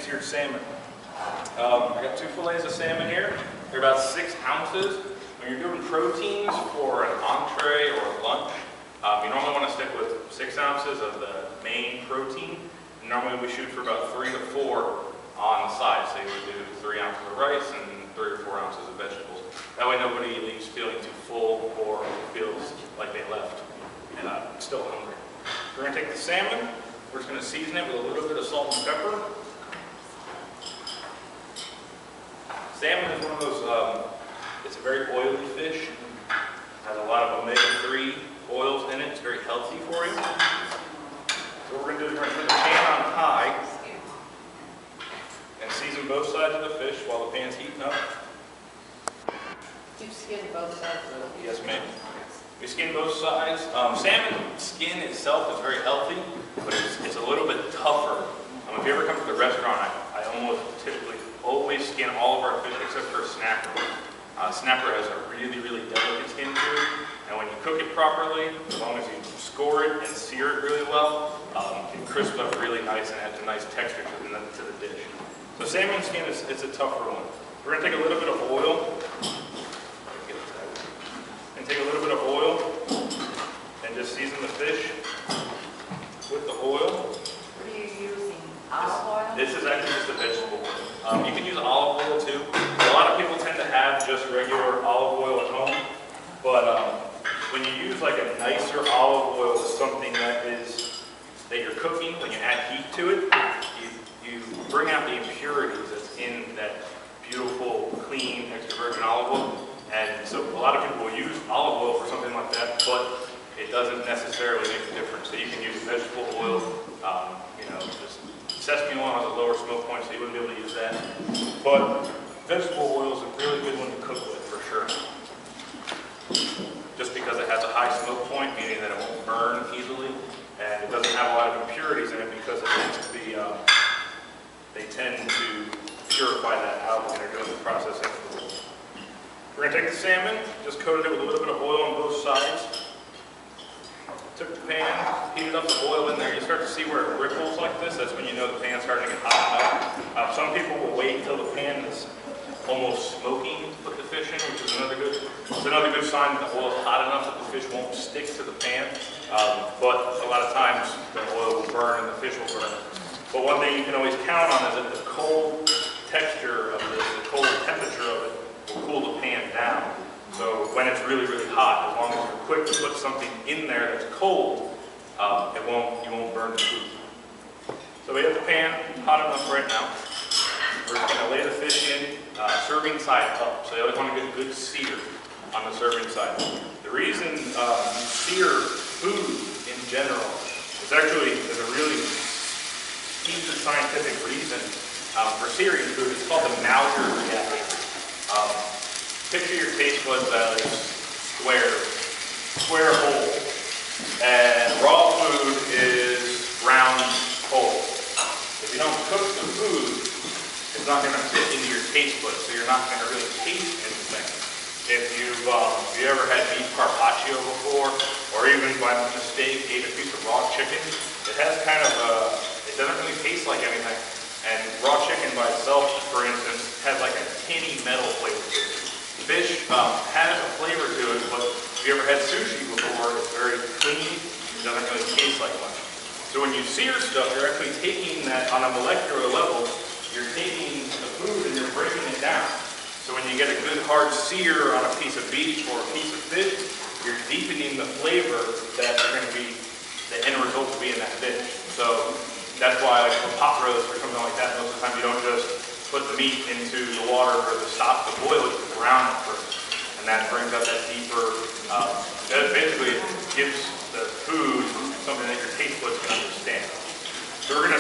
pan-seared salmon. I got 2 fillets of salmon here. They're about 6 ounces. When you're doing proteins for an entree or a lunch, you normally want to stick with 6 ounces of the main protein. And normally we shoot for about 3 to 4 on the side. So you would do 3 ounces of rice and 3 or 4 ounces of vegetables. That way nobody leaves feeling too full or feels like they left and still hungry. We're going to take the salmon. We're just going to season it with a little bit of salt and pepper. Salmon is one of those, it's a very oily fish. Has a lot of omega-3 oils in it. It's very healthy for you. So what we're going to do is we're going to put the pan on high and season both sides of the fish while the pan's heating up. You skin both sides of it? Yes, ma'am. We skin both sides. Salmon skin itself is very healthy, but it's a little bit tougher. If you ever come to the restaurant, I almost typically always skin all of our fish except for snapper. Snapper has a really, really delicate skin to it, and when you cook it properly, as long as you score it and sear it really well, it crisps up really nice and adds a nice texture to the dish. So salmon skin it's a tougher one. We're going to take a little bit of oil. Take a little bit of oil and just season the fish with the oil. What are you using? Olive oil? This is actually just a vegetable oil. You can use olive oil too. A lot of people tend to have just regular olive oil at home, but when you use like a nicer olive oil to something that you're cooking, when you add heat to it, you bring out the impurities that's in that beautiful, clean, extra virgin olive oil. And so a lot of people will use olive oil for something like that, but it doesn't necessarily make a difference. So you can use vegetable oil, just sesame oil has a lower smoke point, so you wouldn't be able to use that. But vegetable oil is a really good one to cook with for sure. Just because it has a high smoke point, meaning that it won't burn easily, and it doesn't have a lot of impurities in it because they tend to purify that out when they're doing the processing. We're going to take the salmon, just coated it with a little bit of oil on both sides. Took the pan, heated up the oil in there. You start to see where it ripples like this. That's when you know the pan's starting to get hot enough. Some people will wait until the pan is almost smoking to put the fish in, which is another good sign that the oil is hot enough that the fish won't stick to the pan. But a lot of times the oil will burn and the fish will burn. But one thing you can always count on is that the cold texture of this, the cold temperature of it, will cool the pan down. So when it's really, really hot, as long as you're quick to put something in there that's cold, you won't burn the food. So we have the pan hot enough right now. We're just going to lay the fish in, serving side up. So you always want to get a good sear on the serving side. The reason you sear food in general is actually there's a really deep scientific reason for searing food. It's called the Maillard reaction. Picture your taste buds as square hole, and raw food is round hole. If you don't cook the food, it's not going to fit into your taste buds, so you're not going to really taste anything. If you ever had beef carpaccio before, or even by mistake ate a piece of raw chicken, it has kind of it doesn't really taste like anything. And raw chicken by itself, for instance, has like a tinny metal flavor to it. Fish has a flavor to it, but if you ever had sushi before, it's very clean. It doesn't really taste like much. So when you sear stuff, you're actually taking that on a molecular level. You're taking the food and you're breaking it down. So when you get a good hard sear on a piece of beef or a piece of fish, you're deepening the flavor that you're going to be, the end result will be in that dish. So that's why like a pot roast or something like that, most of the time you don't just put the meat into the water or the stock to boil it, you brown it first. And that brings out that deeper, that basically gives the food something that your taste buds can understand. So we're going to